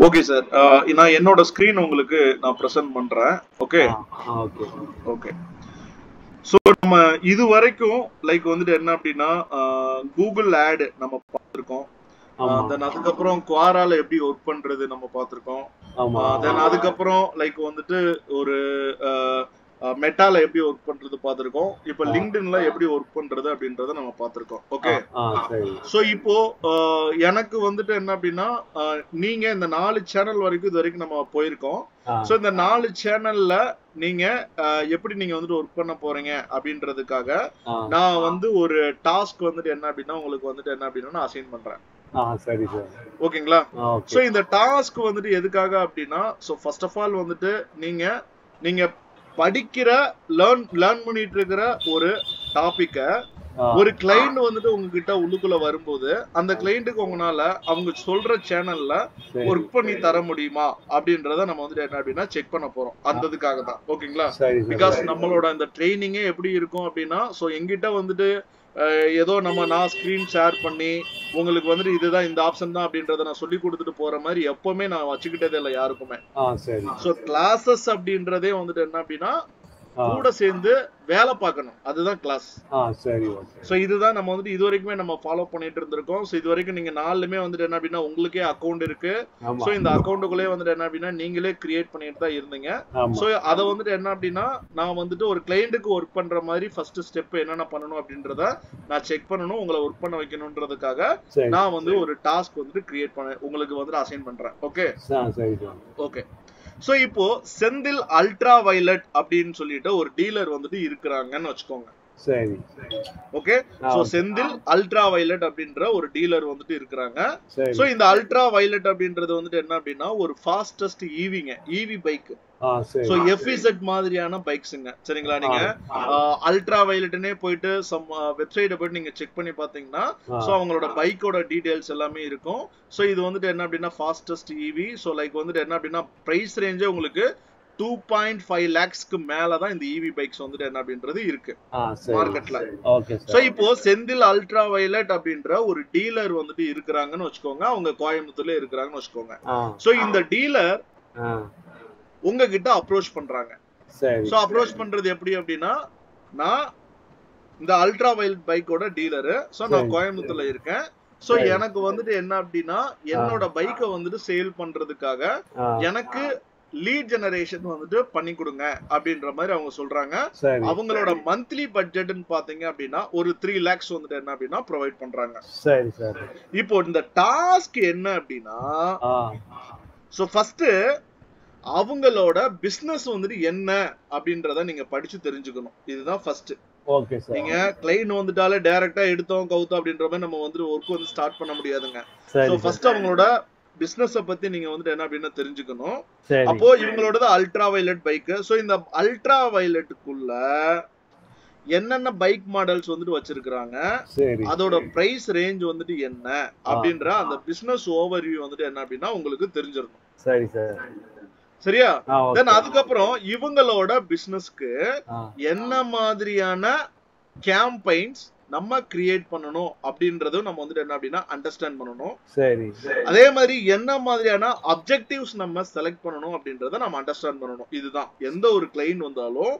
Okay sir. நான் என்னோட screen உங்களுக்கு நான் பிரசன்ட் பண்றேன். Okay okay okay. ஸோ நம்ம இது வரைக்கும் லைக் வந்துட்டு என்ன அப்படின்னா கூகுள் ஆட் நம்ம பார்த்துருக்கோம். தென் அதுக்கப்புறம் குவாரால எப்படி ஒர்க் பண்றது நம்ம பார்த்துருக்கோம். தென் அதுக்கப்புறம் லைக் வந்துட்டு ஒரு மெட்டால எப்படி ஒர்க் பண்றது பார்த்துருக்கோம். இப்போ லிங்க்டின்ல எப்படி ஒர்க் பண்றது அப்படின்றத நம்ம பார்த்துருக்கோம். ஓகே. ஸோ இப்போ எனக்கு வந்துட்டு என்ன அப்படின்னா நீங்க இந்த 4 சேனல் வரைக்கும் இது வரைக்கும் நம்ம போயிருக்கோம். ஸோ இந்த 4 சேனல்ல நீங்க எப்படி நீங்க வந்துட்டு ஒர்க் பண்ண போறீங்க அப்படின்றதுக்காக நான் வந்து ஒரு டாஸ்க் வந்துட்டு என்ன அப்படின்னா உங்களுக்கு வந்துட்டு என்ன அப்படின்னா நான் அசைன் பண்றேன். சரி சார். ஓகேங்களா? ஸோ இந்த டாஸ்க் வந்துட்டு எதுக்காக அப்படின்னா ஸோ ஃபர்ஸ்ட் ஆஃப் ஆல் வந்துட்டு நீங்க படிக்கிற லேர்ன் பண்ணிட்டு இருக்கிற ஒரு டாபிக்க ஒரு கிளைண்ட் வந்துட்டு உங்ககிட்ட உள்ளுக்குள்ள வரும்போது அந்த கிளைண்ட்டுக்கு உங்களால அவங்க சொல்ற சேனல்ல ஒர்க் பண்ணி தர முடியுமா அப்படின்றத நம்ம வந்துட்டு என்ன அப்படின்னா செக் பண்ண போறோம். அந்ததுக்காக தான். ஓகேங்களா? பிகாஸ் நம்மளோட அந்த ட்ரைனிங்கே எப்படி இருக்கும் அப்படின்னா ஸோ எங்கிட்ட வந்துட்டு ஏதோ நான் ஸ்கிரீன் ஷேர் பண்ணி உங்களுக்கு வந்துட்டு இதுதான் இந்த ஆப்ஷன் தான் அப்படின்றத நான் சொல்லி கொடுத்துட்டு போற மாதிரி எப்பவுமே நான் வச்சுக்கிட்டதே இல்லை யாருக்குமே. ஸோ கிளாஸஸ் அப்படின்றதே வந்துட்டு என்ன அப்படின்னா கூட சேர்ந்து வேலை பார்க்கணும். அதுதான் கிளாஸ். சோ இதுதான் நம்ம வந்துட்டு இது வரைக்குமே நம்ம ஃபாலோ பண்ணிட்டு இருந்திருக்கோம். சோ இது வரைக்கும் நீங்க நாலுமே வந்துட்டு என்ன அப்படின்னா உங்களுக்கே அக்கௌண்ட் இருக்கு. சோ இந்த அக்கௌண்ட்டுக்குள்ளே வந்துட்டு என்ன அப்படின்னா நீங்களே கிரியேட் பண்ணிட்டு தான் இருந்தீங்க. சோ அதை வந்துட்டு என்ன அப்படின்னா நான் வந்துட்டு ஒரு கிளைண்ட்டுக்கு ஒர்க் பண்ற மாதிரி ஃபர்ஸ்ட் ஸ்டெப் என்னென்ன பண்ணணும் அப்படின்றத நான் செக் பண்ணணும், உங்களை ஒர்க் பண்ண வைக்கணும்ன்றதுக்காக நான் வந்து ஒரு டாஸ்க் வந்துட்டு கிரியேட் பண்ண உங்களுக்கு வந்துட்டு அசைன் பண்றேன். Okay okay. சோ இப்போ செந்தில் அல்ட்ரா வயலட் அப்படின்னு சொல்லிட்டு ஒரு டீலர் வந்துட்டு இருக்கிறாங்கன்னு வச்சுக்கோங்க. சரி. Okay. So Senthil ultra violet அப்படின்ற ஒரு டீலர் வந்துட்டு இருக்கிறாங்க. சோ இந்த அல்ட்ரா வயலட் அப்படின்றது வந்துட்டு என்ன அப்படின்னா ஒரு fastest EV bike. So FZ மாதிரியான பைக்ஸ்ங்க. சரிங்களா? நீங்க அல்ட்ரா வயலட்னே போயிட்டு சம் வெப்சைட்டை போயிட்டு நீங்க செக் பண்ணி பாத்தீங்கன்னா சோ அவங்களோட பைக்கோட டீடைல்ஸ் எல்லாமே இருக்கும். சோ இது வந்துட்டு என்ன அப்படின்னா ஃபாஸ்டஸ்ட் ஈவி. சோ லைக் வந்துட்டு என்ன அப்படின்னா பிரைஸ் ரேஞ்சே உங்களுக்கு 2.5 lakhsக்கு மேலதான் இந்த ஈவி பைக்ஸ் வந்துட்டு என்ன அப்படின்றது இருக்கு மார்க்கெட்ல. சோ இப்போ செந்தில் அல்ட்ரா வயலட் அப்படின்ற ஒரு டீலர் வந்துட்டு இருக்கிறாங்கன்னு வச்சுக்கோங்க. அவங்க கோயம்புத்தூர்ல இருக்கிறாங்கன்னு வச்சுக்கோங்க. சோ இந்த டீலர் உங்ககிட்ட அப்ரோச் பண்றாங்க. சோ அப்ரோச் பண்றது எப்படி அப்படின்னா நான் இந்த அல்ட்ரா வயலட் பைக்கோட டீலரு. சோ நான் கோயம்புத்தூர்ல இருக்கேன். சோ எனக்கு வந்துட்டு என்ன அப்படின்னா என்னோட பைக்கை வந்துட்டு சேல் பண்றதுக்காக எனக்கு லீட் ஜெனரேஷன் வந்துட்டு பண்ணி கொடுங்க அப்படின்ற மாதிரி அவங்க சொல்றாங்க. அவங்களோட மந்த்லி பட்ஜெட்னு பாத்தீங்க அப்படின்னா ஒரு 3 lakhs வந்துட்டு என்ன அப்படின்னா ப்ரொவைட் பண்றாங்க. இப்போ இந்த டாஸ்க் என்ன அப்படின்னா சோ ஃபர்ஸ்ட் அவங்களோட பிசினஸ் வந்துட்டு என்ன அப்படின்றத நீங்க படிச்சு தெரிஞ்சுக்கணும். இதுதான் ஃபர்ஸ்ட். நீங்க கிளைண்ட் வந்துட்டாலே டைரக்டா எடுத்தோம் கவுத்தோம் அப்படின்ற மாதிரி நம்ம வந்து ஒர்க் வந்து ஸ்டார்ட் பண்ண முடியாதுங்க. சோ ஃபர்ஸ்ட் அவங்களோட பிசினஸ் பத்தி நீங்க வந்துட்டு என்ன அப்படின்னா தெரிஞ்சுக்கணும். அப்போ இவங்களோட அல்ட்ரா வயலட் பைக். சோ இந்த அல்ட்ரா வயலட்டுக்குள்ள என்னென்ன பைக் மாடல்ஸ் வந்துட்டு வச்சிருக்காங்க, அதோட பிரைஸ் ரேஞ்ச் வந்துட்டு என்ன அப்படின்ற அந்த பிசினஸ் ஓவர்வியூ வந்துட்டு என்ன அப்படின்னா உங்களுக்கு தெரிஞ்சிடணும். சரியா? தென் அதுக்கப்புறம் இவங்களோட பிசினஸ்க்கு என்ன மாதிரியான கேம்பெயின்ஸ் நம்ம கிரியேட் பண்ணணும் அப்படின்றதும் நம்ம வந்துட்டு என்ன அப்படின்னா அண்டர்ஸ்டாண்ட் பண்ணணும். அதே மாதிரி என்ன மாதிரியான அப்ஜெக்டிவ்ஸ் நம்ம செலக்ட் பண்ணணும் அப்படின்றத நம்ம அண்டர்ஸ்டாண்ட் பண்ணணும். இதுதான் எந்த ஒரு கிளைண்ட் வந்தாலும்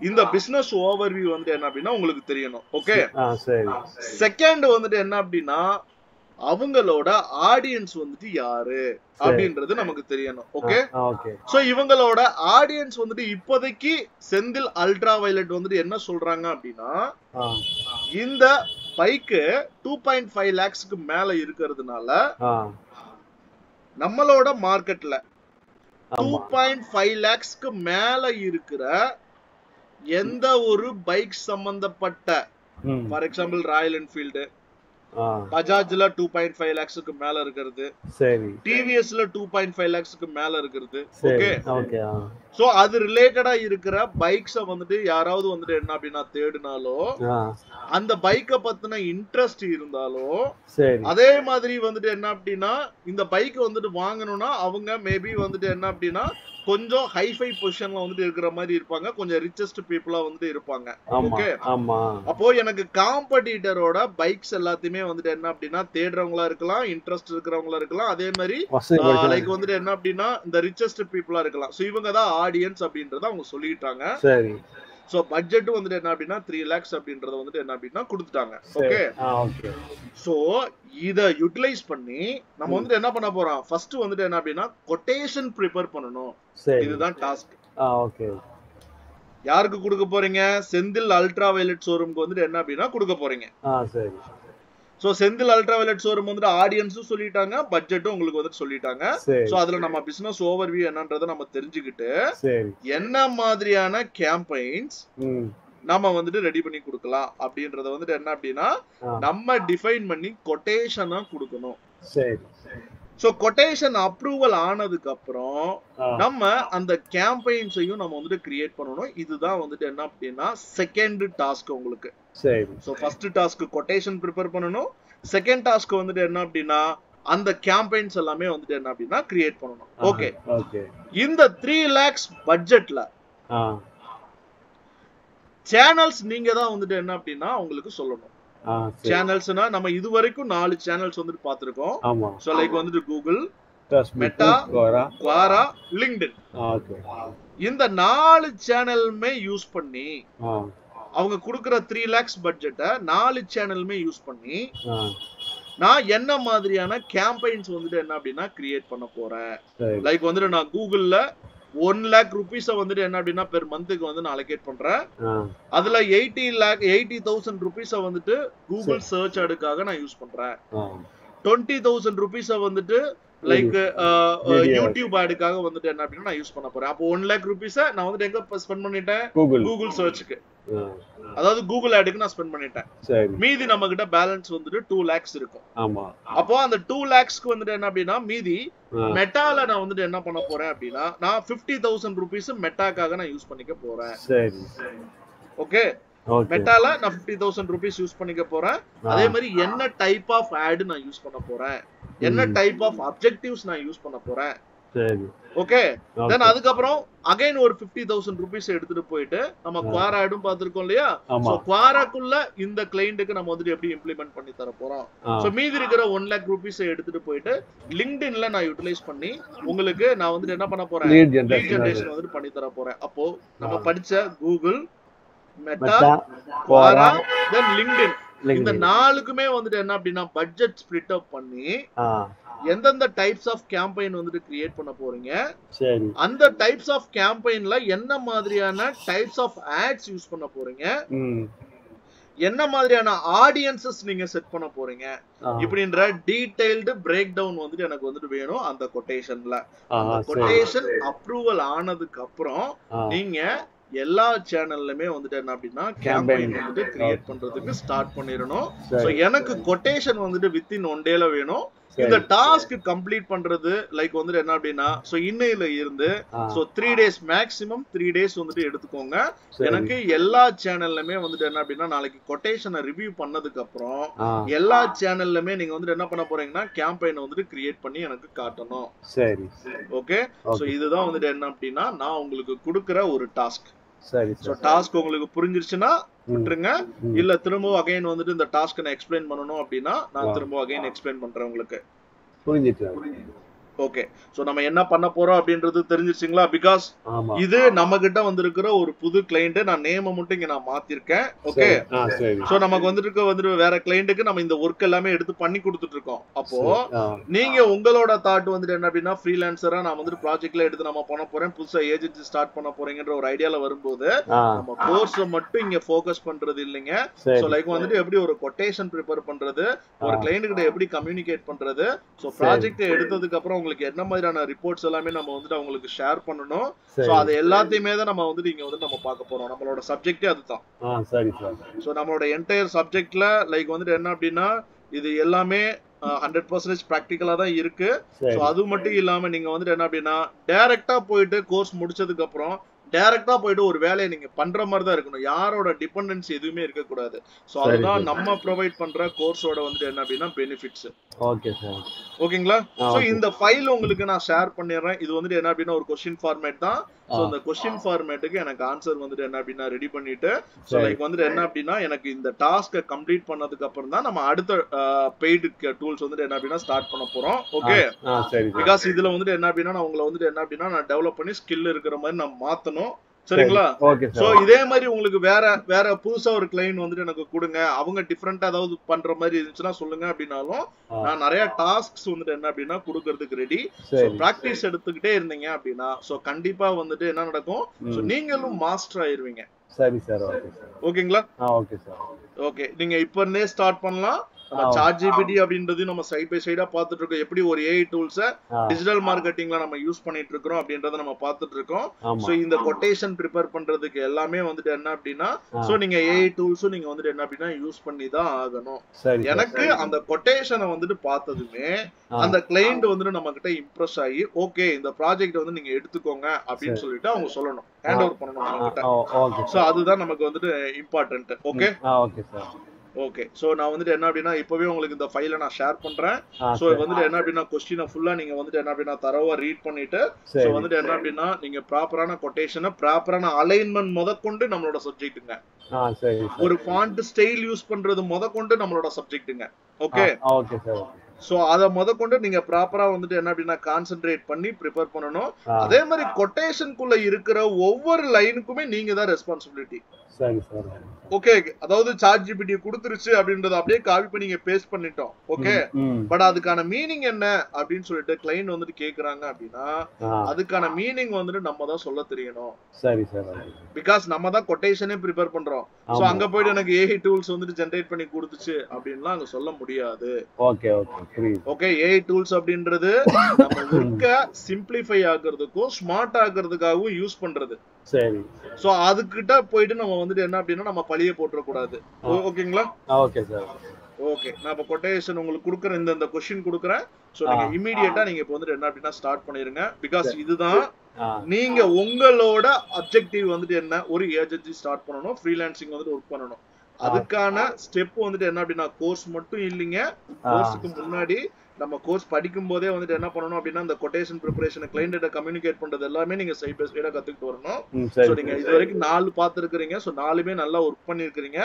இந்த பிசினஸ் ஓவர்வியூ வந்துட்டு என்ன அப்படின்னா உங்களுக்கு தெரியணும். ஓகே. செகண்ட் வந்துட்டு என்ன அப்படின்னா அவங்களோட ஆடியன்ஸ் வந்துட்டு யாரு அப்படின்றது நமக்கு தெரியணும். ஓகே. சோ இவங்களோட ஆடியன்ஸ் வந்துட்டு இப்போதைக்கு செந்தில் அல்ட்ரா வயலட் வந்துட்டு என்ன சொல்றாங்க அப்படின்னா இந்த பைக்கு 2.5 lakhsக்கு மேல இருக்கிறதுனால நம்மளோட மார்க்கெட்ல 2.5 lakhsக்கு மேல இருக்கிற எந்த ஒரு பைக் சம்பந்தப்பட்ட ஃபார் எக்ஸாம்பிள் ராயல் என்ஃபீல்டு, பஜாஜ்ல 2.5 lakhsக்கு மேல இருக்கிறது, டிவிஎஸ்ல 2.5 lakhsக்கு மேல இருக்கிறது. ஓகே. சோ அது ரிலேட்டடா இருக்கிற பைக்ஸ் வந்துட்டு யாராவது வந்துட்டு என்ன அப்படின்னா தேடினாலோ அந்த பைக்கை பத்தின இன்ட்ரெஸ்ட் இருந்தாலோ அதே மாதிரி வந்துட்டு என்ன அப்படின்னா இந்த பைக் வந்துட்டு வாங்கணும்னா அவங்க மேபி வந்துட்டு என்ன அப்படின்னா கொஞ்சம் ஹைஃபை பொசிஷன்ல வந்துட்டு இருக்கிற மாதிரி இருப்பாங்க, கொஞ்சம் ரிச்சஸ்ட் பீப்புளா வந்துட்டு இருப்பாங்க. ஓகே, அப்போ எனக்கு காம்படிட்டரோட பைக்ஸ் எல்லாத்தையுமே வந்துட்டு என்ன அப்படின்னா தேடுறவங்களா இருக்கலாம், இன்ட்ரெஸ்ட் இருக்கிறவங்களா இருக்கலாம், அதே மாதிரி லைக் வந்துட்டு என்ன அப்படின்னா இந்த ரிச்சஸ்ட் பீப்புளா இருக்கலாம். சோ இவங்க தான் ஆடியன்ஸ் அப்படின்றத அவங்க சொல்லிட்டாங்க. சரி. சோ பட்ஜெட் வந்துட்டு என்ன அப்படின்னா 3 lakhs அப்படின்றத வந்துட்டு என்ன அப்படின்னா கொடுத்துட்டாங்க. ஓகே, சோ இத யூட்டிலைஸ் பண்ணி நம்ம வந்துட்டு என்ன பண்ண போறோம், ஃபர்ஸ்ட் வந்துட்டு என்ன அப்படின்னா கொட்டேஷன் ப்ரிப்பேர் பண்ணனும். இதுதான் டாஸ்க். ஓகே, யாருக்கு கொடுக்க போறீங்க? செந்தில் அல்ட்ரா வயலட் ஷோரூம்க்கு வந்துட்டு என்ன அப்படின்னா கொடுக்க போறீங்க. சரி. So Senthil ultra violet showroom வந்துட்டு ஆடியன்ஸும் சொல்லிட்டாங்க, பட்ஜெட்டும் உங்களுக்கு வந்துட்டு சொல்லிட்டாங்க. சோ அதுல நம்ம பிசினஸ் ஓவர்வியூ என்னன்றதை நம்ம தெரிஞ்சுக்கிட்டு என்ன மாதிரியான கேம்பெயின்ஸ் நம்ம வந்துட்டு ரெடி பண்ணி கொடுக்கலாம் அப்படின்றத வந்துட்டு என்ன அப்படின்னா நம்ம டிஃபைன் பண்ணி கொட்டேஷனா கொடுக்கணும். சரி. சோ கொட்டேஷன் அப்ரூவல் ஆனதுக்கு அப்புறம் நம்ம அந்த கேம்பெயின்ஸையும் நம்ம வந்துட்டு கிரியேட் பண்ணணும். இதுதான் வந்துட்டு என்ன அப்படின்னா செகண்ட் டாஸ்க் உங்களுக்கு. சரி. So first task quotation prepare பண்ணணும், செகண்ட் டாஸ்க் வந்துட்டு என்ன அப்படின்னா அந்த கேம்பெயின்ஸ் எல்லாமே வந்துட்டு என்ன அப்படின்னா கிரியேட் பண்ணணும். ஓகே, இந்த 3 lakhs பட்ஜெட்ல சேனல்ஸ் நீங்க தான் வந்துட்டு என்ன அப்படின்னா உங்களுக்கு சொல்லணும். சேனல்ஸ்னா நம்ம இதுவரைக்கும் 4 சேனல்ஸ் வந்துட்டு பாத்துருக்கோம். சோ லைக் வந்துட்டு கூகுள், மெட்டா, குவாரா, லிங்க்டின். இந்த 4 சேனலுமே யூஸ் பண்ணி அவங்க கொடுக்கிற 3 lakhs பட்ஜெட்டை 4 சேனலுமே யூஸ் பண்ணி நான் என்ன மாதிரியான கேம்பெயின்ஸ் வந்துட்டு என்ன அப்படின்னா கிரியேட் பண்ண போறேன். லைக் வந்துட்டு நான் கூகுள்ல 1 lakh rupees வந்துட்டு என்ன அப்படின்னா பெர் மந்த்துக்கு வந்து நான் அலோகேட் பண்றேன். அதுல 80,000 rupees வந்துட்டு கூகுள் சர்ச் ஆடுக்காக நான் யூஸ் பண்றேன். 20,000 rupees வந்துட்டு லைக் யூடியூப் ஆடுக்காக வந்துட்டு என்ன அப்படின்னா நான் யூஸ் பண்ண போறேன். அப்போ 1 lakh rupees நான் வந்துட்டு எங்க ஸ்பெண்ட் பண்ணிட்டேன்? கூகுள் சர்ச்சுக்கு, அதாவது கூகுள் ஆடுக்கு நான் ஸ்பெண்ட் பண்ணிட்டேன். மீதி நம்ம கிட்ட பேலன்ஸ் வந்துட்டு 2 lakhs இருக்கும். அப்போ அந்த 2 lakhsக்கு வந்துட்டு என்ன அப்படின்னா மீதி மெட்டால நான் வந்துட்டு என்ன பண்ண போறேன் அப்படின்னா நான் 50,000 rupees மெட்டாக்காக நான் யூஸ் பண்ணிக்க போறேன். ஓகே, மெட்டால நான் 50,000 rupees யூஸ் பண்ணிக்க போறேன். அதே மாதிரி என்ன டைப் ஆஃப் ஆட் நான் யூஸ் பண்ண போறேன், என்ன டைப் ஆஃப் அப்ஜெக்டிவ்ஸ் நான் யூஸ் பண்ண போறேன். ஓகே, தென் அதுக்கப்புறம் அகைன் ஒரு 50,000 rupees எடுத்துட்டு போயிட்டு நம்ம குவாரா ஆடும் பாத்துருக்கோம் இல்லையா? சோ குவாராக்குள்ள இந்த கிளையண்ட்டுக்கு நம்ம வந்துட்டு எப்படி இம்ப்ளிமெண்ட் பண்ணி தர போறோம். சோ மீதி இருக்கிற 1 lakh rupees எடுத்துட்டு போயிட்டு லிங்க்டின்ல நான் யூட்டிலைஸ் பண்ணி உங்களுக்கு நான் வந்துட்டு என்ன பண்ண போறேன், லீட் ஜெனரேஷன் வந்துட்டு பண்ணி தர போறேன். அப்போ நம்ம படிச்ச கூகுள், மெட்டா, குவாரா, தென் லிங்க்டின் இந்த 4க்குமே வந்துட்டு என்ன அப்படின்னா பட்ஜெட் ஸ்ப்ளிட் அப் பண்ணி எந்தெந்த டைப்ஸ் ஆஃப் கேம்பெயின் வந்துட்டு கிரியேட் பண்ண போறீங்க, அந்த டைப்ஸ் ஆஃப் கேம்பெயின்ல என்ன மாதிரியான டைப்ஸ் ஆஃப் ஆட்ஸ் யூஸ் பண்ண போறீங்க, என்ன மாதிரியான ஆடியன்சஸ் நீங்க செட் பண்ண போறீங்க, இப்படின்ற டீடைல்டு பிரேக் டவுன் வந்துட்டு எனக்கு வந்துட்டு வேணும் அந்த கொட்டேஷன்ல. அந்த கொட்டேஷன் அப்ரூவல் ஆனதுக்கு அப்புறம் நீங்க எல்லா சேனல்லுமே வந்துட்டு என்ன அப்படின்னா கேம்பெயின் வந்துட்டு கிரியேட் பண்றதுக்கு ஸ்டார்ட் பண்ணிரணும். சோ எனக்கு கொட்டேஷன் வந்துட்டு வித்தின் 1 dayல வேணும். இந்த டாஸ்க் கம்ப்ளீட் பண்றது லைக் வந்துட்டு என்ன அப்படின்னா சோ இன்னையில இருந்து சோ 3 days மேக்ஸிமம் 3 days வந்துட்டு எடுத்துக்கோங்க. எனக்கு எல்லா சேனல்லுமே வந்துட்டு என்ன அப்படின்னா நாளைக்கு கொட்டேஷனை ரிவ்யூ பண்ணதுக்கு அப்புறம் எல்லா சேனல்லுமே நீங்க வந்துட்டு என்ன பண்ண போறீங்கன்னா கேம்பெயின் வந்துட்டு கிரியேட் பண்ணி எனக்கு காட்டணும். சரி, ஓகே. சோ இதுதான் வந்துட்டு என்ன அப்படின்னா நான் உங்களுக்கு கொடுக்கிற ஒரு டாஸ்க். சரி, சோ டாஸ்க் உங்களுக்கு புரிஞ்சிருச்சுன்னா விட்டுருங்க, இல்ல திரும்ப அகைன் வந்துட்டு இந்த டாஸ்க் நான் எக்ஸ்பிளைன் பண்ணனும் அப்படின்னா நான் திரும்ப அகைன் எக்ஸ்பிளைன் பண்றேன் உங்களுக்கு. புரிஞ்சிச்சு? ஓகே, சோ நம்ம என்ன பண்ண போறோம் அப்படின்றது தெரிஞ்சிருச்சுங்களா? பிகாஸ் இது நம்ம கிட்ட வந்திருக்கிற ஒரு புது கிளையண்ட், நான் நேம மட்டும் இங்க நான் மாத்திருக்கேன். ஓகே, சோ நமக்கு வந்துட்டு வேற கிளையண்ட்டுக்கு நம்ம இந்த ஒர்க் எல்லாமே எடுத்து பண்ணி கொடுத்துட்டு இருக்கோம். அப்போ நீங்க உங்களோட தாட் வந்துட்டு என்ன அப்படின்னா ஃப்ரீலான்சரா நான் வந்துட்டு ப்ராஜெக்ட்ல எடுத்து நம்ம பண்ண போறேன், புதுசா ஏஜென்சி ஸ்டார்ட் பண்ண போறேங்கன்ற ஒரு ஐடியால வரும்போது நம்ம கோர்ஸ் மட்டும் இங்க ஃபோக்கஸ் பண்றது இல்லைங்க. சோ லைக் வந்துட்டு எப்படி ஒரு கொட்டேஷன் ப்ரிப்பேர் பண்றது, ஒரு கிளையண்ட் கிட்ட எப்படி கம்யூனிகேட் பண்றது, சோ ப்ராஜெக்ட் எடுத்ததுக்கு அப்புறம் உங்களுக்கு என்ன மாதிரியான ரிப்போர்ட்ஸ் எல்லாமே நம்ம வந்துட்டு அவங்களுக்கு ஷேர் பண்ணணும். சோ அது எல்லாத்தையுமே தான் நம்ம வந்துட்டு இங்க வந்து நம்ம பார்க்க போறோம். நம்மளோட சப்ஜெக்டே அதுதான். சரி சார். சோ நம்மளோட என்டையர் சப்ஜெக்ட்ல லைக் வந்துட்டு என்ன அப்படின்னா இது எல்லாமே 100% பிராக்டிகலா தான் இருக்கு. சோ அது மட்டும் இல்லாம நீங்க வந்துட்டு என்ன அப்படின்னா டைரக்டா போயிட்டு கோர்ஸ் முடிச்சதுக்கு அப்புறம் டைரக்டா போயிட்டு ஒரு வேலையை நீங்க பண்ற மாதிரி தான் இருக்கணும். யாரோட டிபெண்டன்சி எதுவுமே இருக்க கூடாது. சோ அதுதான் நம்ம ப்ரொவைட் பண்ற கோர்ஸோட வந்துட்டு என்ன அப்படின்னா பெனிஃபிட்ஸ். Okay sir. ஓகேங்களா? சோ இந்த ஃபைல் உங்களுக்கு நான் ஷேர் பண்ணிடுறேன். இது வந்துட்டு என்ன அப்படின்னா ஒரு क्वेश्चन ஃபார்மேட் தான். சோ இந்த क्वेश्चन ஃபார்மேட்டுக்கு எனக்கு ஆன்சர் வந்துட்டு என்ன அப்படின்னா ரெடி பண்ணிட்டு சோ லைக் வந்துட்டு என்ன அப்படின்னா எனக்கு இந்த டாஸ்கை கம்ப்ளீட் பண்ணதுக்கு அப்புறம் தான் நம்ம அடுத்த பெய்டு டூல்ஸ் வந்துட்டு என்ன அப்படின்னா ஸ்டார்ட் பண்ண போறோம். ஓகே, பிகாஸ் இதுல வந்துட்டு என்ன அப்படின்னா நான் உங்களை வந்துட்டு என்ன அப்படின்னா நான் டெவலப் பண்ணி ஸ்கில் இருக்கிற மாதிரி நான் மாத்தணும். சரிங்களா? சோ இதே மாதிரி உங்களுக்கு வேற புதுசா ஒரு கிளைண்ட் வந்துட்டு எனக்கு கொடுங்க, அவங்க டிஃபரெண்டா ஏதாவது பண்ற மாதிரி இருந்துச்சுன்னா சொல்லுங்க அப்படின்னாலும் நான் நிறைய டாஸ்க்ஸ் வந்துட்டு என்ன அப்படின்னா கொடுக்கறதுக்கு ரெடி. சோ பிராக்டிஸ் எடுத்துக்கிட்டே இருந்தீங்க அப்படின்னா சோ கண்டிப்பா வந்துட்டு என்ன நடக்கும், சோ நீங்களும் மாஸ்டர் ஆயிருவீங்க. சரி சார். ஓகேங்களா? Okay sir. ஓகே, நீங்க இப்ப இருந்தே ஸ்டார்ட் பண்ணலாம். ChatGPT அப்படின்றது நம்ம சைட் பை சைடா பாத்துட்டு இருக்கோம். எப்படி ஒரு AI டூல்ஸ டிஜிட்டல் மார்க்கெட்டிங்ல நம்ம யூஸ் பண்ணிட்டு இருக்கோம் அப்படின்றத நம்ம பாத்துட்டு இருக்கோம். சோ இந்த கொட்டேஷன் ப்ரிப்பேர் பண்றதுக்கு எல்லாமே வந்துட்டு என்ன அப்படின்னா சோ நீங்க AI டூல்ஸும் நீங்க வந்துட்டு என்ன அப்படின்னா யூஸ் பண்ணி தான் ஆகணும். எனக்கு அந்த கொட்டேஷனை வந்துட்டு பார்த்ததுமே அந்த கிளைண்ட் வந்துட்டு நம்ம கிட்ட இம்ப்ரெஸ் ஆகி ஓகே இந்த ப்ராஜெக்ட் வந்து நீங்க எடுத்துக்கோங்க அப்படின்னு சொல்லிட்டு அவங்க சொல்லணும், ஹேண்ட் ஓவர் பண்ணணும் நம்ம கிட்ட. சோ அதுதான் நமக்கு வந்துட்டு important. Okay okay sir. Okay, so நான் வந்துட்டு என்ன அப்படின்னா இப்பவே உங்களுக்கு இந்த ஃபைலை நான் ஷேர் பண்றேன். சோ வந்துட்டு என்ன அப்படின்னா क्वेश्चन ஃபுல்லா நீங்க வந்துட்டு என்ன அப்படின்னா தரவா ரீட் பண்ணிட்டு சோ வந்துட்டு என்ன அப்படின்னா நீங்க ப்ராப்பரான கொட்டேஷனை ப்ராப்பரான அலைன்மென்ட் முதற்கொண்டு நம்மளோட சப்ஜெக்ட்டுங்க. ஒரு ஃபாண்ட் ஸ்டைல் யூஸ் பண்றது முதற்கொண்டு நம்மளோட சப்ஜெக்ட்டுங்க. Okay okay sir. சோ அத முதற்கொண்டு நீங்க ப்ராப்பரா வந்துட்டு என்ன அப்படின்னா கான்சென்ட்ரேட் பண்ணி ப்ரிப்பேர் பண்ணணும். அதே மாதிரி கொட்டேஷனுக்குள்ள இருக்கிற ஒவ்வொரு லைனுக்குமே நீங்க தான் ரெஸ்பான்சிபிலிட்டி. சரி சார். ஓகே, அதாவது ChatGPT கொடுத்துருச்சு அப்படின்றத அப்படியே காப்பி பண்ணி நீங்க பேஸ்ட் பண்ணிட்டோம். ஓகே, பட் அதுக்கான மீனிங் என்ன அப்படின்னு சொல்லிட்டு கிளைண்ட் வந்துட்டு கேக்குறாங்க அப்படின்னா அதுக்கான மீனிங் வந்துட்டு நம்ம தான் சொல்ல தெரியணும். சரி சார். பிகாஸ் நம்ம தான் கொட்டேஷனே ப்ரிப்பேர் பண்றோம். சோ அங்க போயிட்டு எனக்கு AI டூல்ஸ் வந்துட்டு ஜெனரேட் பண்ணி கொடுத்துச்சு அப்படின்லாம் அங்க சொல்ல முடியாது. Okay okay okay, AI tools அப்படின்றது நம்ம ஒர்க்க சிம்பிளிஃபை ஆக்குறதுக்கும் ஸ்மார்ட் ஆக்குறதுக்காகவும் யூஸ் பண்றது. சரி. சோ அதுக்கிட்ட போயிட்டு நம்ம வந்துட்டு என்ன அப்படின்னா நம்ம பழிய போட்டுற கூடாது. ஓகேங்களா? Okay sir. ஓகே, நான் இப்ப கொட்டேஷன் உங்களுக்கு கொடுக்குறேன், இந்த क्वेश्चन கொடுக்குறேன். சோ நீங்க இமிடியேட்டா நீங்க இப்ப வந்துட்டு என்ன அப்படின்னா ஸ்டார்ட் பண்ணிருங்க. பிகாஸ் இதுதான் நீங்க உங்களோட அப்ஜெக்டிவ் வந்துட்டு என்ன, ஒரு ஏஜென்சி ஸ்டார்ட் பண்ணணும், ஃப்ரீலான்சிங் வந்துட்டு ஒர்க் பண்ணணும். அதுக்கான ஸ்டெப் வந்துட்டு என்ன அப்படின்னா கோர்ஸ் மட்டும் இல்லைங்க. கோர்ஸுக்கு முன்னாடி நம்ம கோர்ஸ் படிக்கும் போதே வந்துட்டு என்ன பண்ணணும் அப்படின்னா இந்த கொட்டேஷன் ப்ரிப்பரேஷன் கிளையன்ட்ட கம்யூனிகேட் பண்றது எல்லாமே நீங்க சைட் பை சைடா கத்துக்கிட்டு வரணும். சோ நீங்க இது வரைக்கும் 4 பாத்துருக்கீங்க. சோ 4மே நல்லா ஒர்க் பண்ணிருக்கீங்க.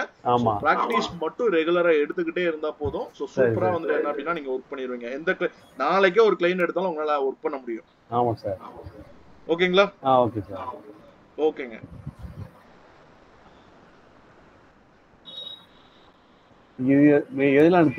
பிராக்டிஸ் மட்டும் ரெகுலரா எடுத்துக்கிட்டே இருந்தா போதும். சோ சூப்பரா வந்துட்டு என்ன அப்படின்னா நீங்க ஒர்க் பண்ணிடுவீங்க. எந்த நாளைக்கே ஒரு கிளையன்ட் எடுத்தாலும் உங்களால ஒர்க் பண்ண முடியும். ஆமா சார். ஓகேங்களா? Okay sir. ஓகேங்க. இது எதெல்லாம்